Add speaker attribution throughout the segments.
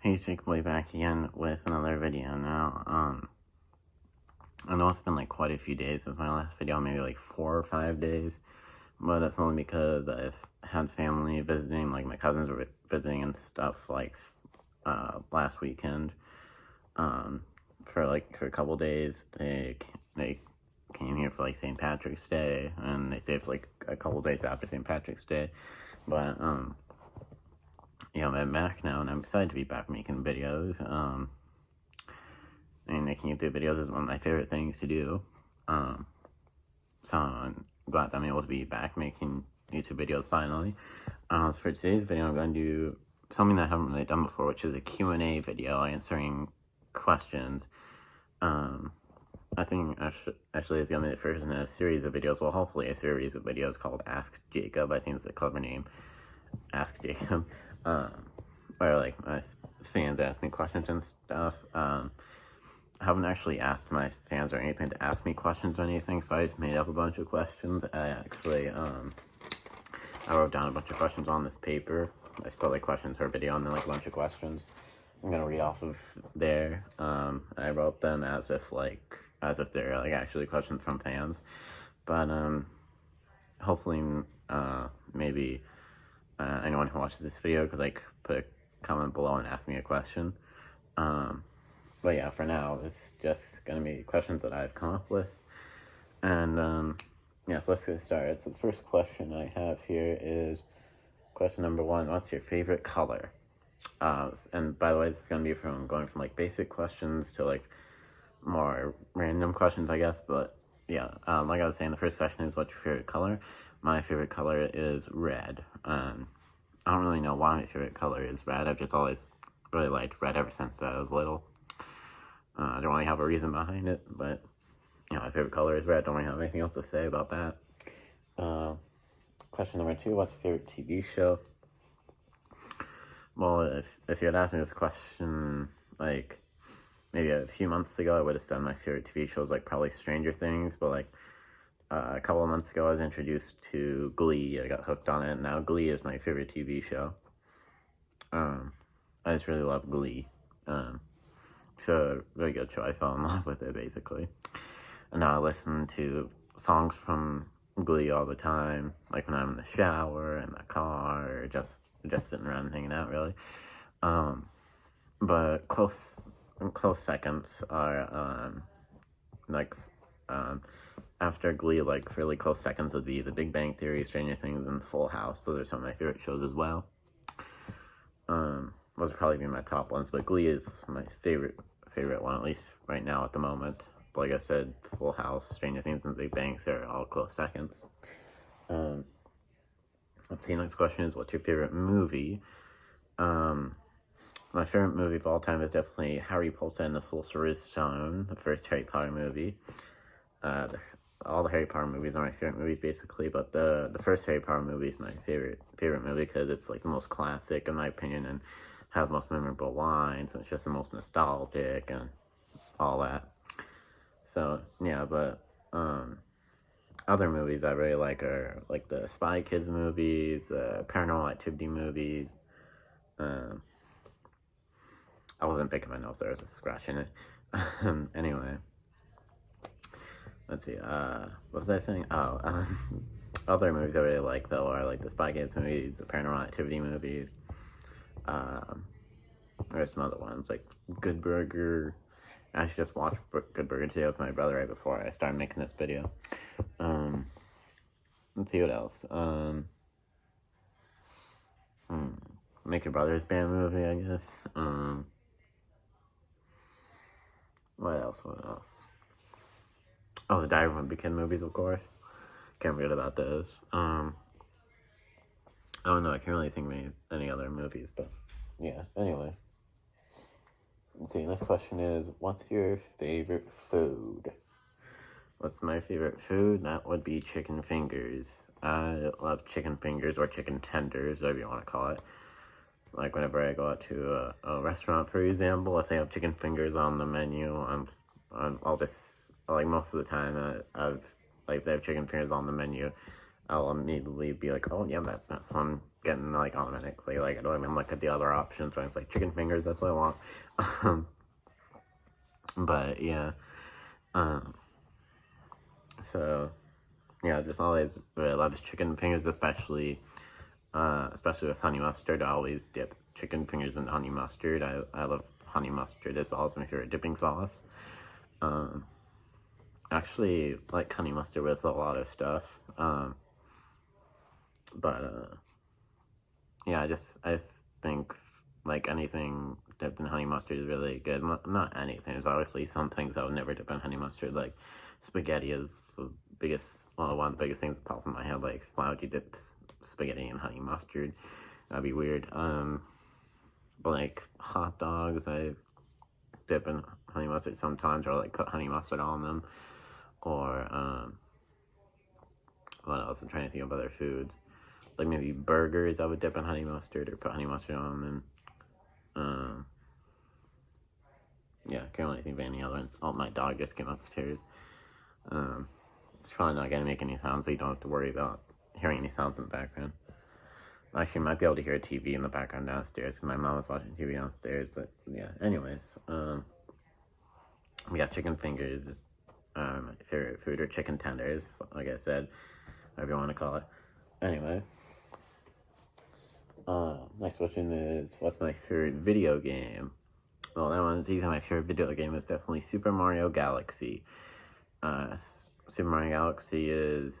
Speaker 1: Hey, Chick-fil-A back again with another video now. I know it's been like quite a few days since my last video, maybe like 4 or 5 days, but that's only because I've had family visiting, like my cousins were visiting and stuff like last weekend. For a couple days, they came here for like St. Patrick's Day, and they stayed for like a couple days after St. Patrick's Day, but I'm back now, and I'm excited to be back making videos. And making YouTube videos is one of my favorite things to do. So I'm glad that I'm able to be back making YouTube videos finally. So for today's video, I'm going to do something that I haven't really done before, which is a Q&A video answering questions. I think actually it's going to be the first in a series of videos, well, hopefully a series of videos called Ask Jacob. I think it's a clever name, Ask Jacob. Where like my fans ask me questions and stuff. I haven't actually asked my fans or anything to ask me questions or anything, so I just made up a bunch of questions. I wrote down a bunch of questions on this paper. I spelled like questions for a video and then like a bunch of questions. I'm gonna read off of there. I wrote them as if they're like actually questions from fans, but hopefully maybe anyone who watches this video could like put a comment below and ask me a question. But yeah, for now, it's just gonna be questions that I've come up with. And yeah, so let's get started. So the first question I have here is question number 1. What's your favorite color? And by the way, this is gonna be going from like basic questions to like more random questions, I guess. But yeah, like I was saying, the first question is what's your favorite color? My favorite color is red. I don't really know why my favorite color is red. I've just always really liked red ever since I was little. I don't really have a reason behind it, but my favorite color is red. Don't really have anything else to say about that. Question number 2, what's your favorite TV show? Well, if you had asked me this question like maybe a few months ago, I would have said my favorite TV show is like probably Stranger Things, but like a couple of months ago I was introduced to Glee. I got hooked on it, and now Glee is my favorite TV show. I just really love Glee. It's a really good show. I fell in love with it, basically. And now I listen to songs from Glee all the time, like when I'm in the shower, in the car, or just sitting around and hanging out, really. But close seconds are, after Glee, like really close seconds would be The Big Bang Theory, Stranger Things, and Full House. Those are some of my favorite shows as well. Those would probably be my top ones, but Glee is my favorite one, at least right now at the moment. But like I said, Full House, Stranger Things, and Big Bang, they're all close seconds. Let's see, next question is, what's your favorite movie? My favorite movie of all time is definitely Harry Potter and the Sorcerer's Stone, the first Harry Potter movie. All the Harry Potter movies are my favorite movies, basically, but the first Harry Potter movie is my favorite movie because it's like the most classic, in my opinion, and has the most memorable lines, and it's just the most nostalgic and all that. So yeah, but other movies I really like are like the Spy Kids movies, the Paranormal Activity movies. I wasn't picking my nose, there was a scratch in it. Anyway, let's see, what was I saying? Other movies I really like, though, are like the Spy Kids movies, the Paranormal Activity movies. There's some other ones, like Good Burger. I actually just watched Good Burger today with my brother right before I started making this video. Let's see what else. Make Your Brother's Band movie, I guess. What else? Oh, the Diary of a Wimpy Kid movies, of course. Can't forget about those. I don't know, I can't really think of any other movies, but yeah, anyway. Let's see, next question is, what's your favorite food? What's my favorite food? That would be chicken fingers. I love chicken fingers, or chicken tenders, whatever you want to call it. Like whenever I go out to a restaurant, for example, if they have chicken fingers on the menu, I'll just, like most of the time, if they have chicken fingers on the menu, I'll immediately be like, oh yeah, that's what I'm getting like automatically. Like I don't even look at the other options. When it's like chicken fingers, that's what I want. But yeah, um, so yeah, just always really loves chicken fingers, especially with honey mustard. I always dip chicken fingers in honey mustard. I love honey mustard as well as my favorite dipping sauce. Um, actually like honey mustard with a lot of stuff. But yeah, I think like anything dipped in honey mustard is really good. Not anything. There's obviously some things I would never dip in honey mustard. Like spaghetti is the biggest, well, one of the biggest things that pop in my head. Like, why would you dip spaghetti in honey mustard? That'd be weird. But like hot dogs, I dip in honey mustard sometimes, or like put honey mustard on them. Or what else? I'm trying to think of other foods. Like maybe burgers, I would dip in honey mustard or put honey mustard on them. Yeah, I can't really think of any other ones. Oh, my dog just came upstairs. It's probably not gonna make any sounds, so you don't have to worry about hearing any sounds in the background. Actually, you might be able to hear a TV in the background downstairs, because my mom was watching TV downstairs, but yeah, anyways, we got chicken fingers, my favorite food, or chicken tenders, like I said, whatever you want to call it. Anyway, next question is, what's my favorite video game? Well, that one's easy. My favorite video game is definitely Super Mario Galaxy. Super Mario Galaxy is,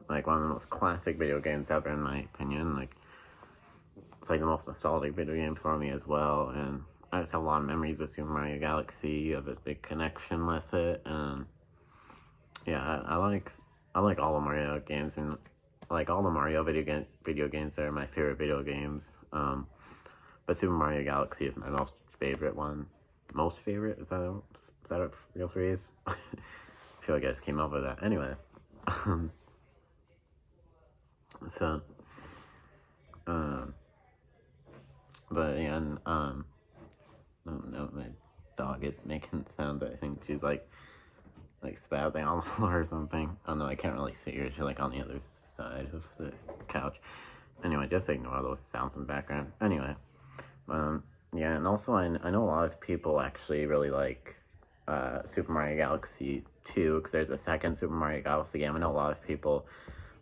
Speaker 1: like one of the most classic video games ever, in my opinion. Like, it's like the most nostalgic video game for me as well, and I just have a lot of memories with Super Mario Galaxy. I have a big connection with it, and yeah, I like all the Mario games, and like all the Mario video games are my favorite video games. But Super Mario Galaxy is my most favorite one. Most favorite? Is that a real phrase? I feel like I just came up with that. Anyway. So, but yeah, and, I don't know, my dog is making sounds. I think she's like spazzing on the floor or something. I don't know, I can't really see her. She's like on the other side of the couch. Anyway, just ignore those sounds in the background. Anyway, yeah, and also I know a lot of people actually really like Super Mario Galaxy 2, because there's a second Super Mario Galaxy game. I know a lot of people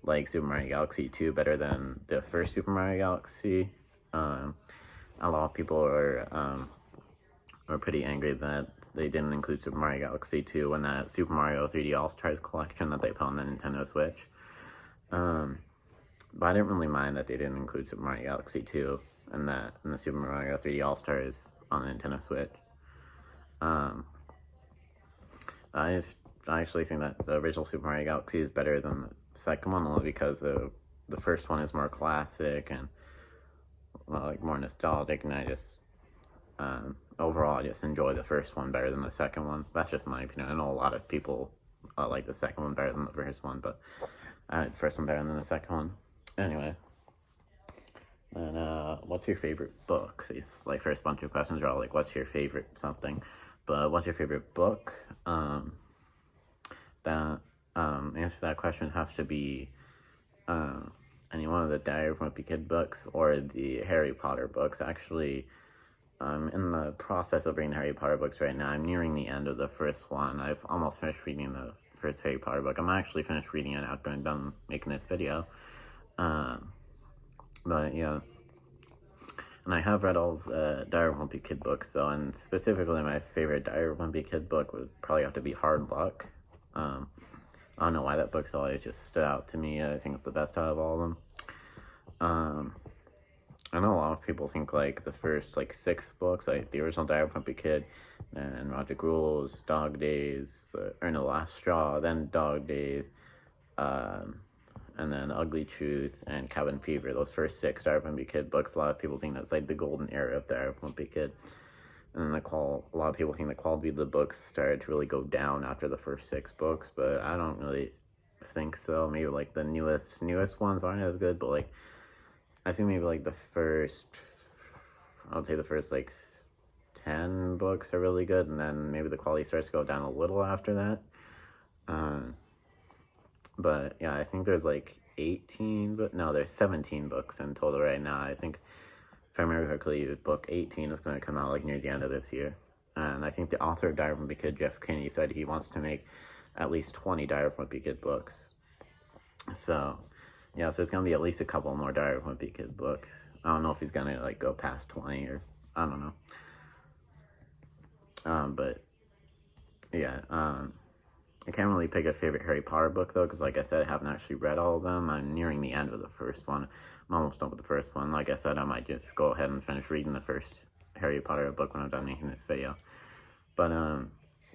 Speaker 1: like Super Mario Galaxy 2 better than the first Super Mario Galaxy. A lot of people are pretty angry that they didn't include Super Mario Galaxy 2 in that Super Mario 3D All-Stars collection that they put on the Nintendo Switch. But I didn't really mind that they didn't include Super Mario Galaxy 2 in the Super Mario 3D All-Stars on the Nintendo Switch. I actually think that the original Super Mario Galaxy is better than the second one, only because the first one is more classic and, well, like more nostalgic, and I just overall I just enjoy the first one better than the second one. That's just my opinion. I know a lot of people like the second one better than the first one, but I like the first one better than the second one. Anyway, and what's your favorite book? These like first bunch of questions are all like, what's your favorite something? But what's your favorite book? That answer to that question has to be any one of the Diary of a Wimpy Kid books or the Harry Potter books. Actually, I'm in the process of reading the Harry Potter books right now. I'm nearing the end of the first one. I've almost finished reading the first Harry Potter book. I'm actually finished reading it after I'm done making this video. But yeah. And I have read all of the Diary of a Wimpy Kid books, though, and specifically my favorite Diary of a Wimpy Kid book would probably have to be Hard Luck. I don't know why that book's always just stood out to me. I think it's the best out of all of them. I know a lot of people think, like, the first, like, 6 books, like the original Diary of a Wimpy Kid, and Roger Rules, Dog Days, Earn the Last Straw, then Dog Days, and then Ugly Truth and Cabin Fever. Those first 6 Diary of a Wimpy Kid books, a lot of people think that's like the golden era of Diary of a Wimpy Kid. And then a lot of people think the quality of the books started to really go down after the first 6 books, but I don't really think so. Maybe like the newest ones aren't as good, but like I think maybe like I would say the first like 10 books are really good, and then maybe the quality starts to go down a little after that. But yeah, I think there's like 18, but no, there's 17 books in total right now. I think if I remember correctly, book 18 is going to come out like near the end of this year. And I think the author of Diary of a Wimpy Kid, Jeff Kinney, said he wants to make at least 20 Diary of a Wimpy Kid books. So yeah, so there's going to be at least a couple more Diary of a Wimpy Kid books. I don't know if he's going to like go past 20 or I don't know. But yeah, I can't really pick a favorite Harry Potter book though, because like I said, I haven't actually read all of them. I'm nearing the end of the first one. I'm almost done with the first one. Like I said, I might just go ahead and finish reading the first Harry Potter book when I'm done making this video. But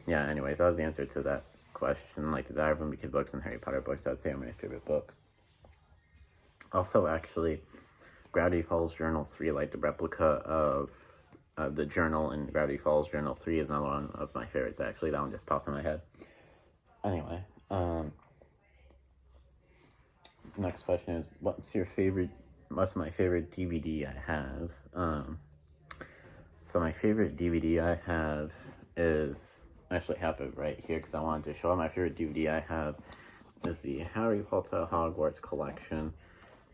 Speaker 1: yeah, anyways, that was the answer to that question. Like the Diary of a Wimpy Kid books and Harry Potter books, I'd say are my favorite books. Also, actually, Gravity Falls Journal 3, like the replica of the journal in Gravity Falls Journal 3 is another one of my favorites, actually. That one just popped in my head. Anyway, next question is, what's my favorite DVD I have? So my favorite DVD I have is, I actually have it right here because I wanted to show it. My favorite DVD I have is the Harry Potter Hogwarts collection.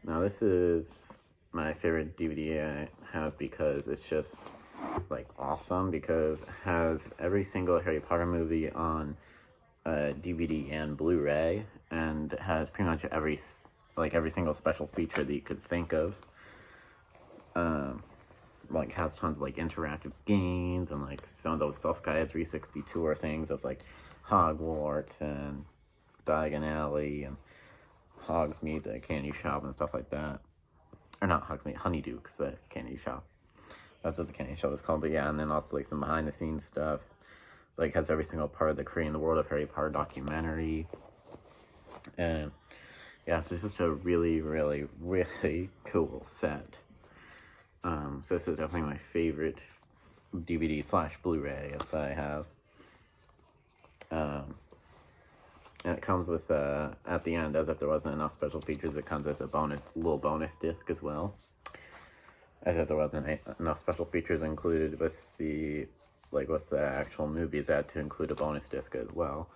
Speaker 1: Now this is my favorite DVD I have because it's just like awesome, because it has every single Harry Potter movie on DVD and Blu-ray, and it has pretty much every single special feature that you could think of. Like has tons of like interactive games and like some of those self-guided 360 tour things of like Hogwarts and Diagon Alley and Hogsmeade, the candy shop and stuff like that. Or not Hogsmeade, Honeyduke's the candy shop. That's what the candy shop is called. But yeah, and then also like some behind the scenes stuff. Like has every single part of the Creating the World of Harry Potter documentary. And yeah, so it's just a really, really, really cool set. So this is definitely my favorite DVD / Blu-ray that I have. And it comes with, at the end, as if there wasn't enough special features, it comes with a little bonus disc as well. As if there wasn't enough special features included with the actual movies, I had to include a bonus disc as well.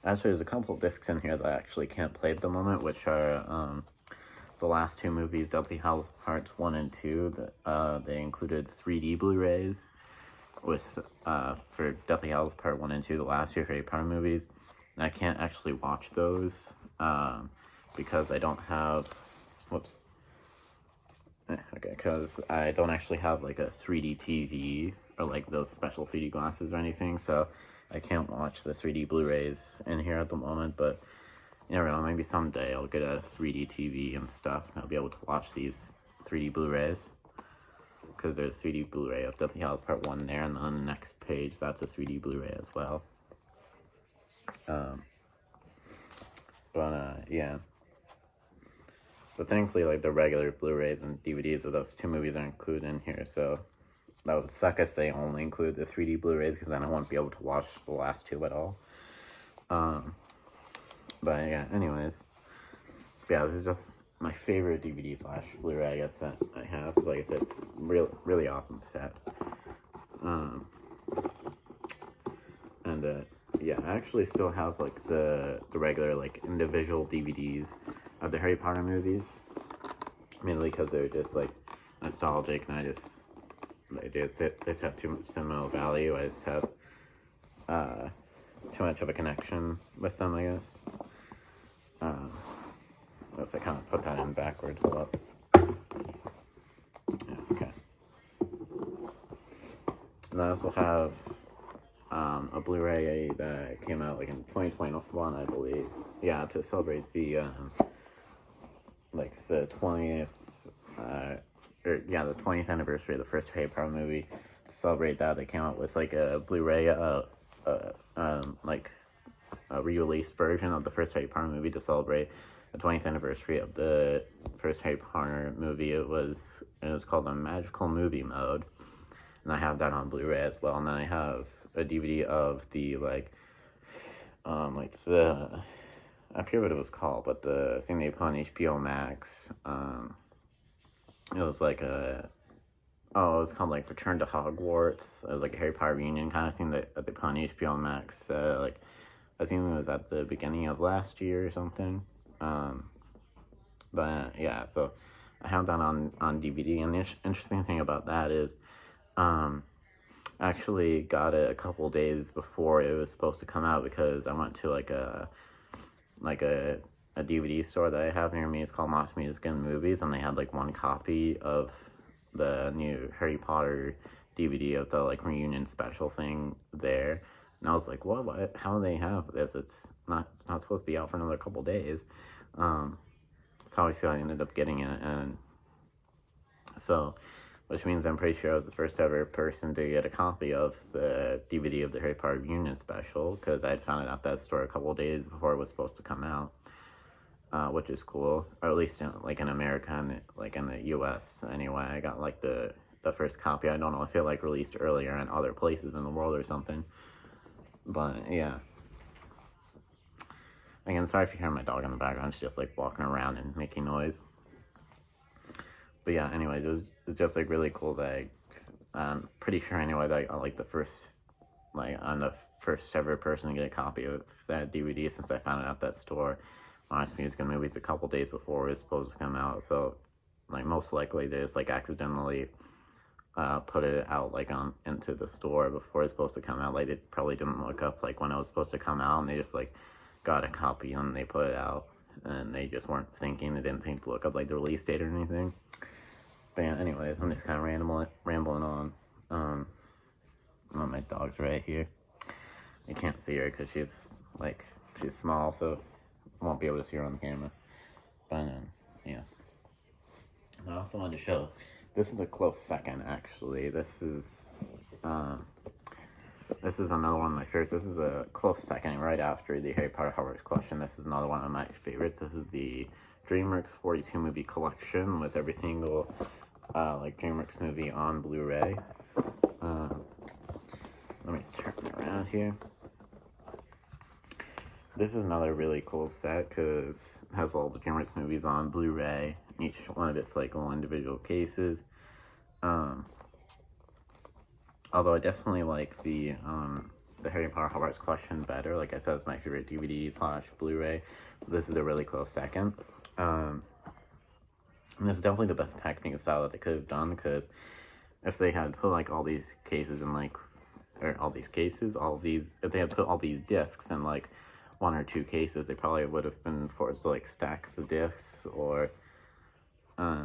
Speaker 1: Actually, there's a couple of discs in here that I actually can't play at the moment, which are, the last two movies, Deathly Hallows Parts 1 and 2, they included 3D Blu-rays with, for Deathly Hallows Part 1 and 2, the last two Harry Potter movies. And I can't actually watch those, because I don't have, because I don't actually have, like, a 3D TV, or, like, those special 3D glasses or anything, so I can't watch the 3D Blu-rays in here at the moment, but you never know, maybe someday I'll get a 3D TV and stuff, and I'll be able to watch these 3D Blu-rays, because there's a 3D Blu-ray of Deathly Hallows Part 1 there, and then on the next page, that's a 3D Blu-ray as well. Yeah. But thankfully, like, the regular Blu-rays and DVDs of those two movies are included in here, so that would suck if they only include the 3D Blu-rays, because then I won't be able to watch the last two at all. But yeah, anyways, yeah, this is just my favorite DVD / Blu-ray, I guess, that I have. Like I said, it's really awesome set. Yeah, I actually still have like the regular like individual DVDs of the Harry Potter movies, mainly because they're just like nostalgic, and they just have too much sentimental value. I just have too much of a connection with them, I guess. Let's I kind of put that in backwards. Hold up. Yeah, okay. And I also have a Blu-ray that came out like in 2021, I believe. Yeah, to celebrate the like the 20th the 20th anniversary of the first Harry Potter movie. To celebrate that, they came out with like a Blu-ray like a re-released version of the first Harry Potter movie to celebrate the 20th anniversary of the first Harry Potter movie. It was called a Magical Movie Mode, and I have that on Blu-ray as well. And then I have a DVD of the I forget what it was called, but the thing they put on HBO Max. It was like it was called like Return to Hogwarts. It was like a Harry Potter reunion kind of thing that they put on HBO Max. Like I think it was at the beginning of last year or something. Um, but yeah, so I have that on DVD, and the interesting thing about that is, I actually got it a couple days before it was supposed to come out because I went to like a DVD store that I have near me. It's called Moss Music and Movies, and they had like one copy of the new Harry Potter DVD of the like reunion special thing there. And I was like, what? How do they have this? It's not supposed to be out for another couple days. So obviously I ended up getting it, and so, which means I'm pretty sure I was the first ever person to get a copy of the DVD of the Harry Potter reunion special, because I had found it at that store a couple days before it was supposed to come out, which is cool, or at least in America and like in the U.S. Anyway, I got like the first copy. I don't know if it like released earlier in other places in the world or something, but yeah. Again, sorry if you hear my dog in the background. She's just like walking around and making noise. But yeah, anyways, it was just like really cool that I'm pretty sure anyway that I got like I'm the first ever person to get a copy of that DVD since I found it at that store, Honest Music and Movies, a couple days before it was supposed to come out. So like most likely they just like accidentally put it out like into the store before it's supposed to come out. Like they probably didn't look up like when it was supposed to come out, and they just like got a copy and they put it out, and they just weren't thinking. They didn't think to look up like the release date or anything. But yeah, anyways, I'm just kind of rambling on. Well, my dog's right here. You can't see her because she's small, so I won't be able to see her on the camera. But yeah. I also wanted to show. This is a close second, actually. This is another one of my favorites. This is a close second right after the Harry Potter Hogwarts question. This is another one of my favorites. This is the DreamWorks 42 movie collection with every single DreamWorks movie on Blu-ray. Let me turn it around here. This is another really cool set because it has all the DreamWorks movies on Blu-ray. Each one of its like little individual cases. Although I definitely like the Harry Potter Hogwarts collection better. Like I said, it's my favorite DVD/Blu-ray. This is a really close second. And it's definitely the best packaging style that they could have done, because if they had put like all these cases in if they had put all these discs in like one or two cases, they probably would have been forced to like stack the discs, or I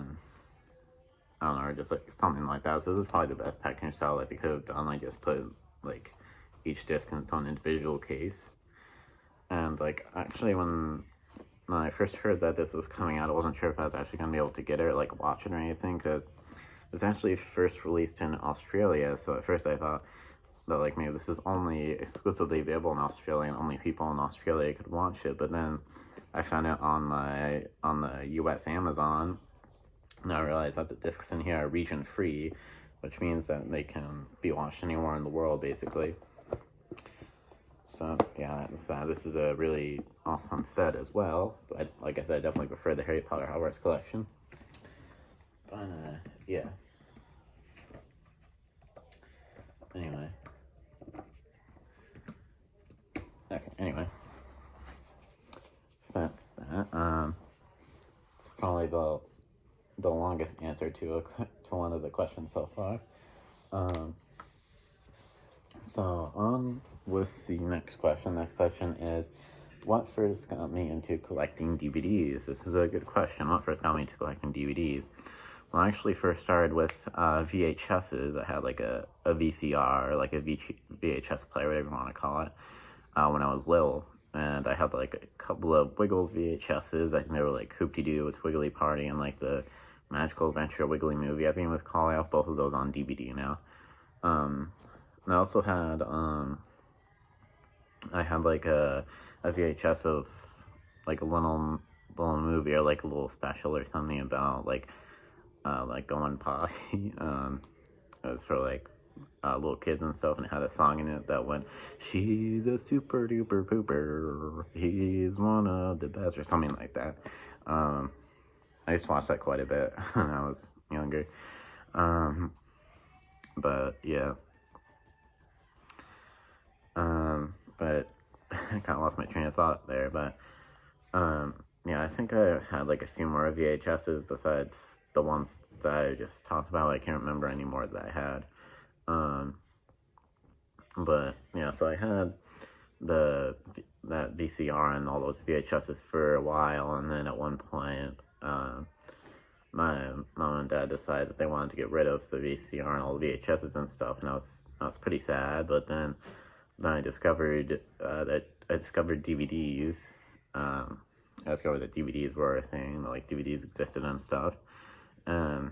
Speaker 1: don't know, or just like something like that. So this is probably the best packaging style that they could have done. Like just put like each disc in its own individual case. And like actually when I first heard that this was coming out, I wasn't sure if I was actually going to be able to get it or like watch it or anything, because it's actually first released in Australia. So at first I thought that like maybe this is only exclusively available in Australia and only people in Australia could watch it. But then I found it on the US Amazon, and I realized that the discs in here are region free, which means that they can be watched anywhere in the world basically. So yeah, this is a really awesome set as well. But like I said, I definitely prefer the Harry Potter Hogwarts collection. But yeah. Anyway. Okay. Anyway. So that's that. It's probably the longest answer to one of the questions so far. So on with the next question. Next question is, what first got me into collecting DVDs? This is a good question. What first got me into collecting DVDs? Well, I actually first started with VHSs. I had like a VCR, like a VHS player, whatever you want to call it, when I was little. And I had like a couple of Wiggles VHSs. I think they were like Hoop-Dee-Doo with Wiggly Party and like the Magical Adventure Wiggly Movie, I think it was called. I have both of those on DVD now. And I also had like a VHS of like a little movie or like a little special or something about like going potty. It was for like little kids and stuff, and it had a song in it that went, "She's a super duper pooper, he's one of the best," or something like that. I used to watch that quite a bit when I was younger. But yeah. But I kind of lost my train of thought there. But yeah, I think I had like a few more VHSs besides the ones that I just talked about. I can't remember any more that I had. Um, but yeah, so I had the that VCR and all those VHSs for a while, and then at one point, my mom and dad decided that they wanted to get rid of the VCR and all the VHSs and stuff, and I was pretty sad. But then I discovered that I discovered DVDs. Um, I discovered that DVDs were a thing, like DVDs existed and stuff. And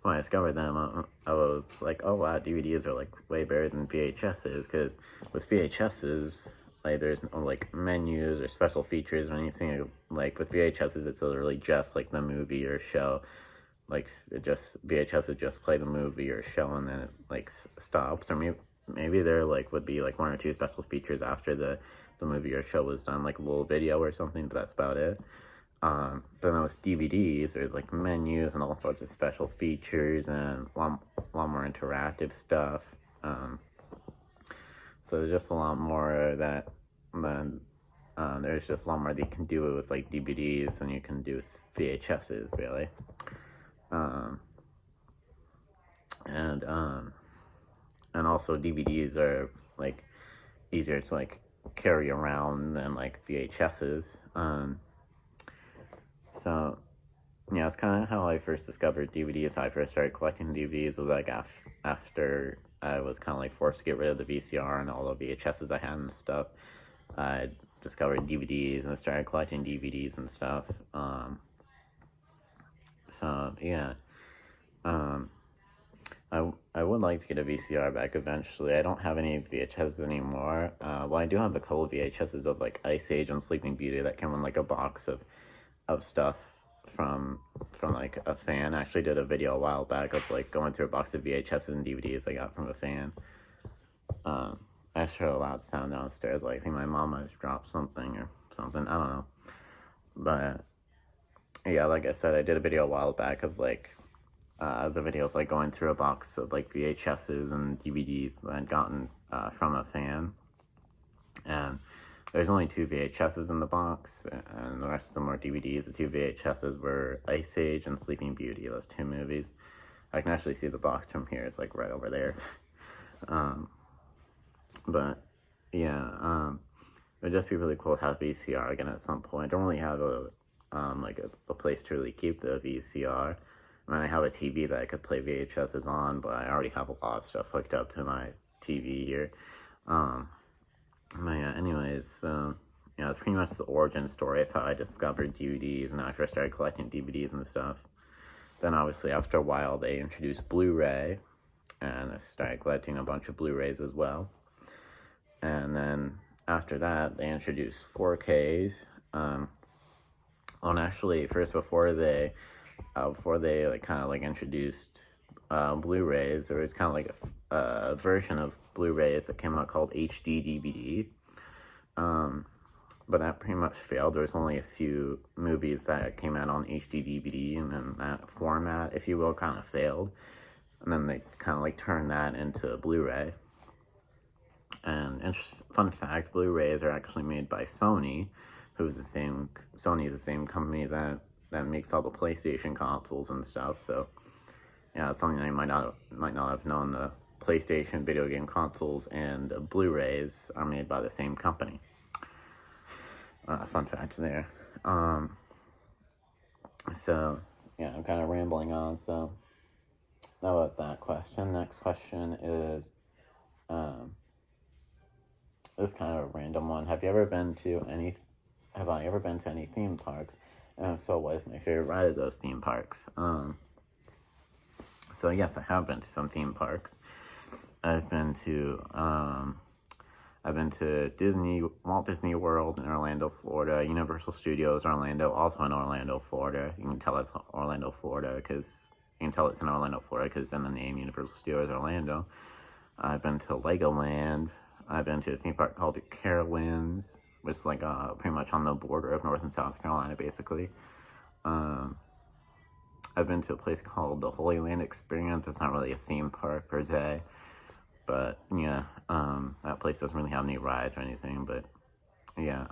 Speaker 1: when I discovered them, I was like, oh wow, DVDs are like way better than VHSs, because with VHSs, like there's no like menus or special features or anything. Like with VHSs, it's literally just like the movie or show. Like it just VHSs just play the movie or show, and then it like stops. Or maybe there like would be like one or two special features after the movie or show was done, like a little video or something, but that's about it. But then with DVDs, there's like menus and all sorts of special features and a lot more interactive stuff. So there's just a lot more that then there's just a lot more that you can do with like DVDs than you can do with VHSs, really. Um, and and also DVDs are like easier to like carry around than like VHSs. So yeah, it's kind of how I first discovered DVDs. How I first started collecting DVDs was like after I was kind of like forced to get rid of the VCR and all the VHSs I had and stuff. I discovered DVDs and I started collecting DVDs and stuff. So yeah, um, I would like to get a VCR back eventually. I don't have any VHSs anymore. Well, I do have a couple of VHSs of like Ice Age and Sleeping Beauty that came in like a box of stuff from like a fan. I actually did a video a while back of like going through a box of VHSs and DVDs I got from a fan. I heard a loud sound downstairs. Like I think my mom might have dropped something or something. I don't know. But yeah, like I said, I did a video a while back of like as a video of like going through a box of like VHSs and DVDs that I'd gotten from a fan. And there's only 2 VHSs in the box, and the rest of them were DVDs. The 2 VHSs were Ice Age and Sleeping Beauty, those 2 movies. I can actually see the box from here. It's like right over there. But yeah, it would just be really cool to have VCR again at some point. I don't really have a place to really keep the VCR. I mean, I have a TV that I could play VHSs on, but I already have a lot of stuff hooked up to my TV here. But yeah, anyways, yeah, it's pretty much the origin story of how I discovered DVDs and after I started collecting DVDs and stuff. Then obviously after a while they introduced Blu-ray, and I started collecting a bunch of Blu-rays as well. And then after that they introduced 4Ks. And actually first before they like kind of like introduced Blu-rays, there was kind of like a version of Blu-rays that came out called HD DVD. But that pretty much failed. There was only a few movies that came out on HD DVD, and then that format, if you will, kind of failed. And then they kind of like turned that into Blu-ray. And fun fact, Blu-rays are actually made by Sony, Sony is the same company that makes all the PlayStation consoles and stuff. So yeah, it's something I might not have known. The PlayStation video game consoles and Blu-rays are made by the same company. Fun fact there. So yeah, I'm kind of rambling on. So that was that question. Next question is, this is kind of a random one. Have I ever been to any theme parks? And if so, what is my favorite ride of those theme parks? So yes, I have been to some theme parks. I've been to Walt Disney World in Orlando, Florida, Universal Studios Orlando, also in Orlando, Florida. You can tell it's Orlando, Florida, because it's in the name Universal Studios Orlando. I've been to Legoland. I've been to a theme park called Carowinds, which is like pretty much on the border of North and South Carolina, basically. I've been to a place called the Holy Land Experience. It's not really a theme park per se, but yeah, that place doesn't really have any rides or anything. But yeah,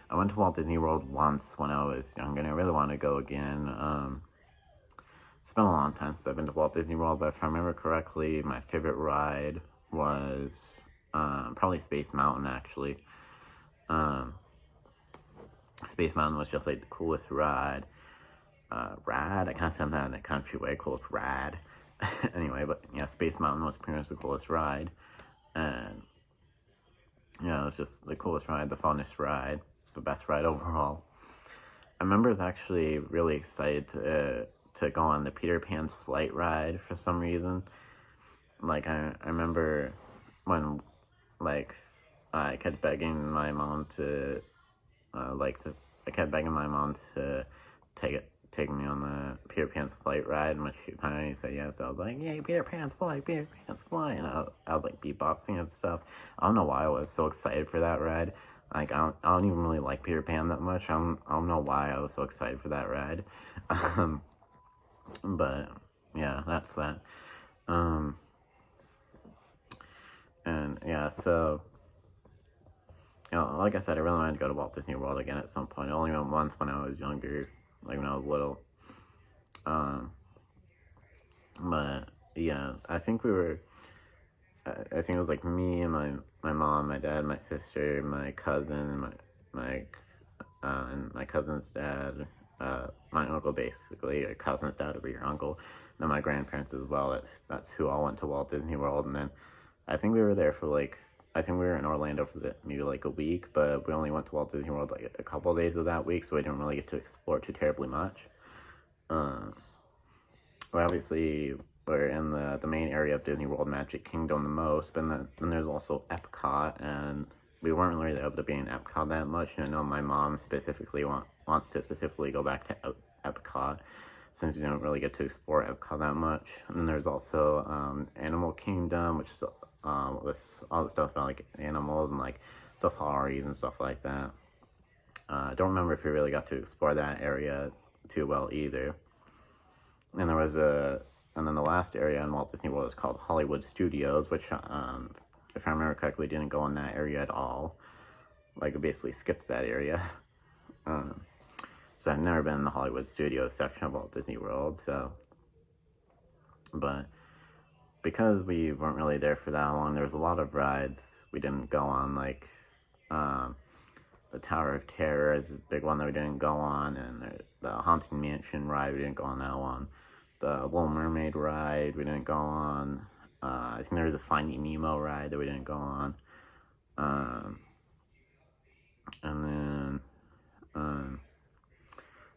Speaker 1: I went to Walt Disney World once when I was younger, and I really want to go again. It's been a long time since I've been to Walt Disney World, but if I remember correctly, my favorite ride was probably Space Mountain, actually. Um, Space Mountain was just like the coolest ride. Rad, I kind of said that in a country way, coolest rad. Anyway, but yeah, Space Mountain was pretty much the coolest ride. And yeah, it was just the coolest ride, the funnest ride, the best ride overall. I remember I was actually really excited to go on the Peter Pan's flight ride for some reason. Like, I remember when, like, I kept begging my mom to, I kept begging my mom to take me on the Peter Pan's flight ride, and when she finally said yes, I was like, yay, Peter Pan's flight, and I was like beatboxing and stuff. I don't know why I was so excited for that ride. Like, I don't even really like Peter Pan that much. I don't know why I was so excited for that ride. But yeah, that's that. And yeah, so, like I said, I really wanted to go to Walt Disney World again at some point. I only went once when I was younger, like when I was little. But yeah, I think it was like me and my mom, my dad, my sister, my cousin, and my cousin's dad, my uncle, basically, your cousin's dad over your uncle, and then my grandparents as well. That's who all went to Walt Disney World. And then I think we were there for I think we were in Orlando for maybe like a week, but we only went to Walt Disney World like a couple of days of that week, so we didn't really get to explore too terribly much. Obviously, we're in the main area of Disney World, Magic Kingdom, the most, but then there's also Epcot, and we weren't really able to be in Epcot that much. My mom specifically wants to specifically go back to Epcot, since you don't really get to explore Epcot that much. And then there's also Animal Kingdom, which is with all the stuff about like animals and like safaris and stuff like that. I don't remember if we really got to explore that area too well either. And then the last area in Walt Disney World is called Hollywood Studios, which, if I remember correctly, didn't go in that area at all. Like, we basically skipped that area. So I've never been in the Hollywood Studios section of Walt Disney World, but because we weren't really there for that long, there was a lot of rides we didn't go on, like, the Tower of Terror is a big one that we didn't go on, and the Haunted Mansion ride, we didn't go on that one. The Little Mermaid ride, we didn't go on. I think there was a Finding Nemo ride that we didn't go on. And then, I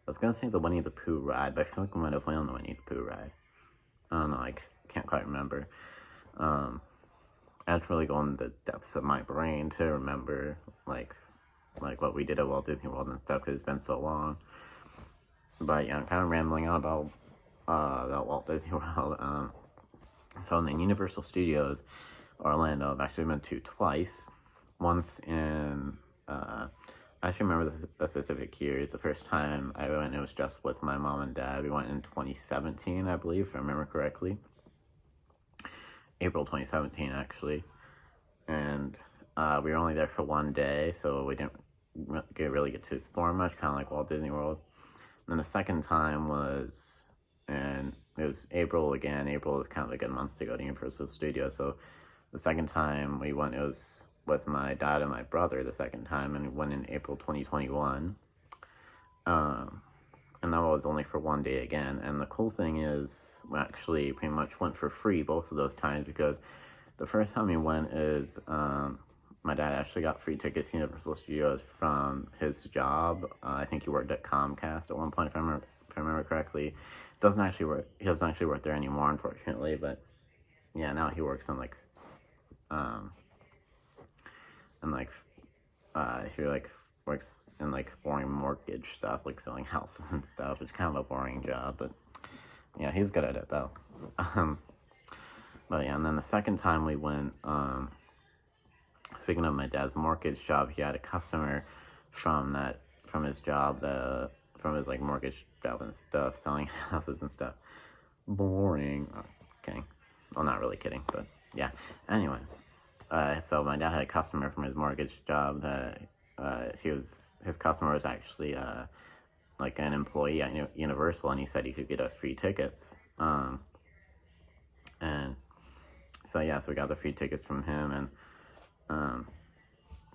Speaker 1: was gonna say the Winnie the Pooh ride, but I feel like we might have went on the Winnie the Pooh ride. I don't know, I can't quite remember. I had to really go into the depths of my brain to remember, like what we did at Walt Disney World and stuff, because it's been so long. But yeah, I'm kind of rambling on about Walt Disney World. So in the Universal Studios Orlando, I've actually been to twice. Once in, I actually remember the specific years. The first time I went, it was just with my mom and dad. We went in 2017, I believe, if I remember correctly. April 2017, actually. And we were only there for one day, so we didn't really get to explore much, kind of like Walt Disney World. And then the second time was, and it was April again. April is kind of a good month to go to Universal Studios. So the second time we went, it was with my dad and my brother the second time, and we went in April 2021. And that was only for one day again. And the cool thing is, we actually pretty much went for free both of those times, because the first time we went is, my dad actually got free tickets to Universal Studios from his job. I think he worked at Comcast at one point, if I remember correctly. He doesn't actually work there anymore, unfortunately, but yeah, now he works in works in boring mortgage stuff, like selling houses and stuff. It's kind of a boring job, but yeah, he's good at it though. But yeah, and then the second time we went, speaking of my dad's mortgage job, he had a customer from his job, from his mortgage job and stuff, selling houses and stuff. Boring. Oh, kidding. Well, not really kidding, but yeah. Anyway, so my dad had a customer from his mortgage job that his customer was actually like an employee at Universal, and he said he could get us free tickets. And so yeah, so we got the free tickets from him, and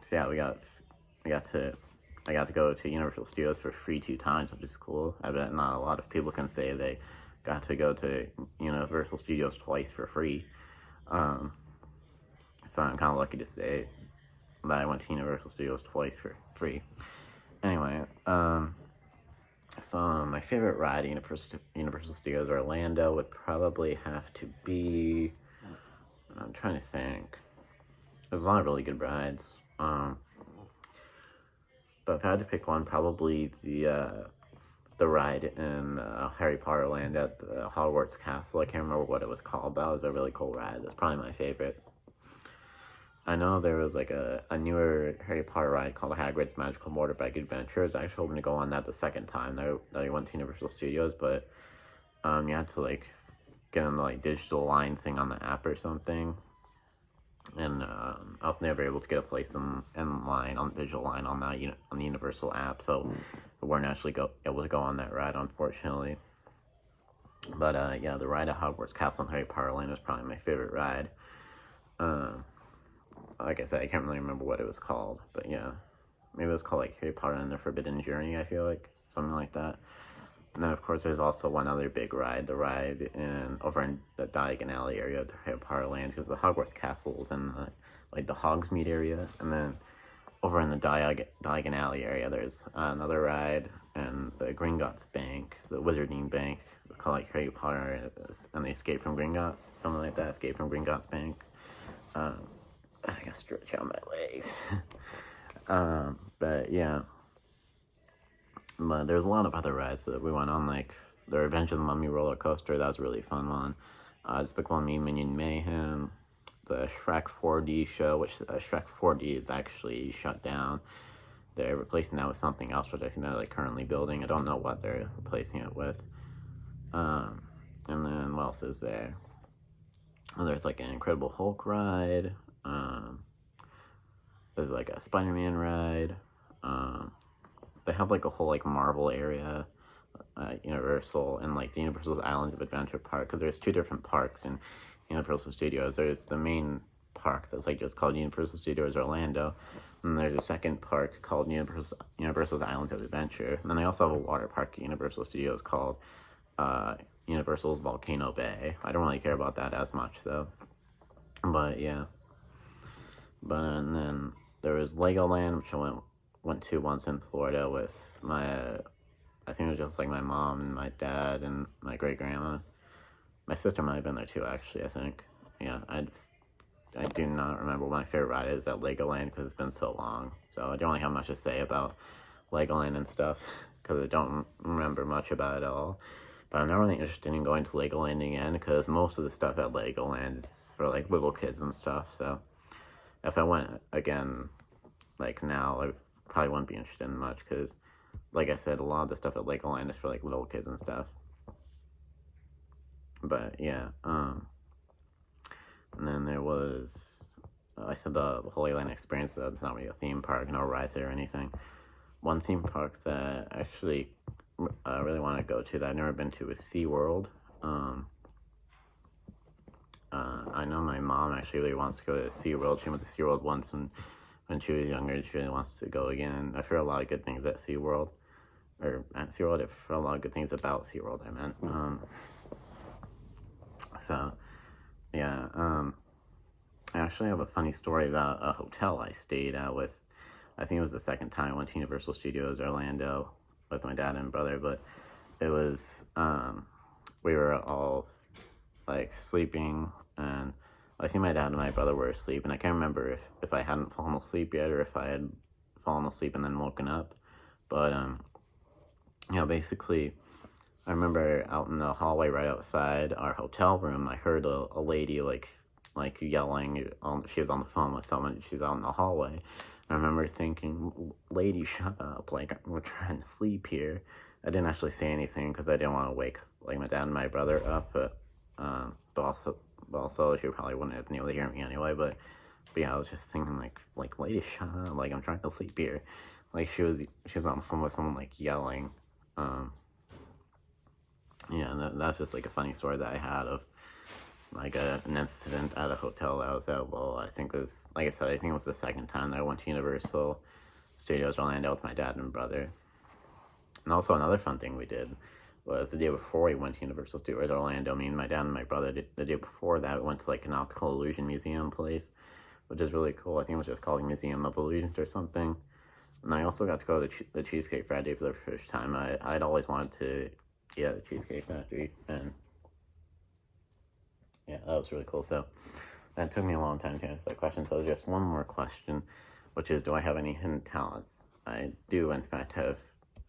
Speaker 1: so yeah, I got to go to Universal Studios for free 2 times, which is cool. I bet not a lot of people can say they got to go to Universal Studios twice for free. So I'm kind of lucky to say that I went to Universal Studios twice for free. Anyway, so my favorite ride at Universal Studios Orlando would probably have to be, I'm trying to think. There's a lot of really good rides. But if I had to pick one, probably the ride in Harry Potter Land at the Hogwarts Castle. I can't remember what it was called, but that was a really cool ride. That's probably my favorite. I know there was like a newer Harry Potter ride called Hagrid's Magical Motorbike Adventure. I was actually hoping to go on that the second time that I went to Universal Studios, but you had to like get on the like digital line thing on the app or something. And I was never able to get a place in line on the digital line on the Universal app, so we weren't actually able to go on that ride, unfortunately. But yeah, the ride at Hogwarts Castle and Harry Potter Land was probably my favorite ride. Like I said, I can't really remember what it was called, but yeah, maybe it was called like Harry Potter and the Forbidden Journey. I feel like something like that. And then, of course, there's also one other big ride, the ride over in the Diagon Alley area of the Harry Potter Land, because the Hogwarts Castle is in like the Hogsmeade area, and then over in the Diagon Alley area, there's another ride, and the Gringotts Bank, the Wizarding Bank, it's called like Harry Potter and the Escape from Gringotts, something like that, Escape from Gringotts Bank. I gotta stretch out my legs. But yeah. But there's a lot of other rides that we went on, like the Revenge of the Mummy roller coaster. That was a really fun one. Despicable Me Minion Mayhem, the Shrek 4D show, which Shrek 4D is actually shut down. They're replacing that with something else, which I think they're like currently building. I don't know what they're replacing it with. And then what else is there? And there's like an Incredible Hulk ride. There's like a Spider-Man ride. They have like a whole like Marvel area, Universal, and like the Universal's Islands of Adventure Park, because there's 2 different parks in Universal Studios. There's the main park that's like just called Universal Studios Orlando, and there's a second park called Universal's Islands of Adventure, and then they also have a water park at Universal Studios called Universal's Volcano Bay. I don't really care about that as much though, but yeah. And then there was Legoland, which I went to once in Florida with I think it was just like my mom and my dad and my great grandma. My sister might have been there too, actually, I think. Yeah, I do not remember what my favorite ride is at Legoland because it's been so long. So I don't really have much to say about Legoland and stuff because I don't remember much about it at all. But I'm not really interested in going to Legoland again because most of the stuff at Legoland is for like little kids and stuff. So if I went again, like now, I probably wouldn't be interested in much because, like I said, a lot of the stuff at Legoland is for like little kids and stuff. But yeah, and then there was, I said the Holy Land Experience, though it's not really a theme park, no rides there or anything. One theme park that I actually really want to go to that I've never been to is SeaWorld. I know my mom actually really wants to go to SeaWorld. She went to SeaWorld once when she was younger, and she really wants to go again. I've heard a lot of good things at SeaWorld. Or at SeaWorld, I've heard a lot of good things about SeaWorld, I meant. So, yeah, I actually have a funny story about a hotel I stayed at with, I think it was the second time I went to Universal Studios Orlando with my dad and brother, but it was, we were all, like, sleeping, and I think my dad and my brother were asleep, and I can't remember if I hadn't fallen asleep yet, or if I had fallen asleep and then woken up, but, basically, I remember out in the hallway right outside our hotel room, I heard a lady, like yelling, she was on the phone with someone, she's out in the hallway, and I remember thinking, lady, shut up, like, we're trying to sleep here. I didn't actually say anything, because I didn't want to wake, like, my dad and my brother up, but also, she probably wouldn't have been able to hear me anyway, but But yeah, I was just thinking like lady, shut up, like I'm trying to sleep here. Like she was on the phone with someone like yelling. Um, yeah, and that's just like a funny story that I had of like an incident at a hotel that I was at. Well, I think it was, like I said, I think it was the second time that I went to Universal Studios Orlando with my dad and brother. And also another fun thing we did was the day before we went to Universal Studios Orlando, me and my dad and my brother, the day before that, we went to like an optical illusion museum place, which is really cool. I think it was just called Museum of Illusions or something. And I also got to go to the Cheesecake Factory for the first time. I'd always wanted to eat at the Cheesecake Factory, and yeah, that was really cool. So that took me a long time to answer that question. So there's just one more question, which is, do I have any hidden talents? I do, in fact, have.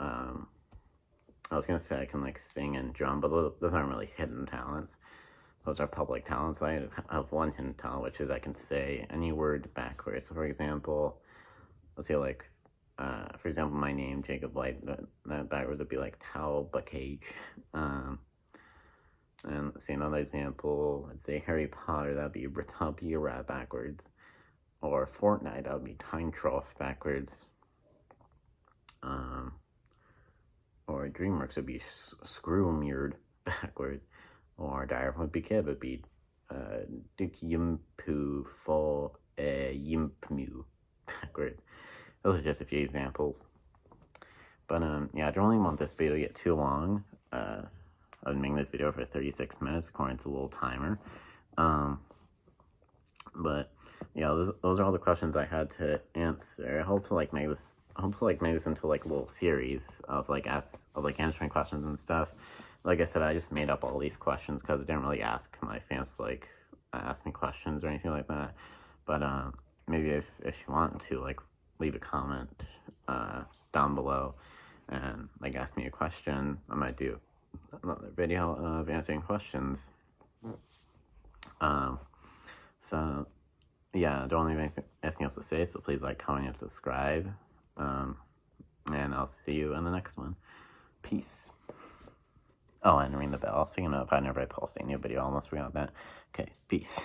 Speaker 1: I was gonna say I can like sing and drum, but those aren't really hidden talents. Those are public talents. I have one hidden talent, which is I can say any word backwards. So, for example, let's say like, for example, my name Jacob Light. That backwards would be like Tau Bacage. And let's see another example. Let's say Harry Potter. That'd be Bratapia backwards. Or Fortnite. That would be Time Trough backwards. Or DreamWorks would be Screwmeard backwards. Or Dire would be Kid would be Dik Yimpu Fo Yimpmu backwards. Those are just a few examples. But yeah, I don't really want this video to get too long. I've been making this video for 36 minutes according to the little timer. But yeah, those are all the questions I had to answer. I hope to like make this into like a little series of like answering questions and stuff. Like I said, I just made up all these questions because I didn't really ask my fans to like ask me questions or anything like that. But maybe if you want to like leave a comment down below and like ask me a question, I might do another video of answering questions. So yeah, don't have anything else to say, so please like, comment, and subscribe. And I'll see you in the next one. Peace. Oh, and ring the bell so you know if I post a new video. I almost forgot that. Okay, peace.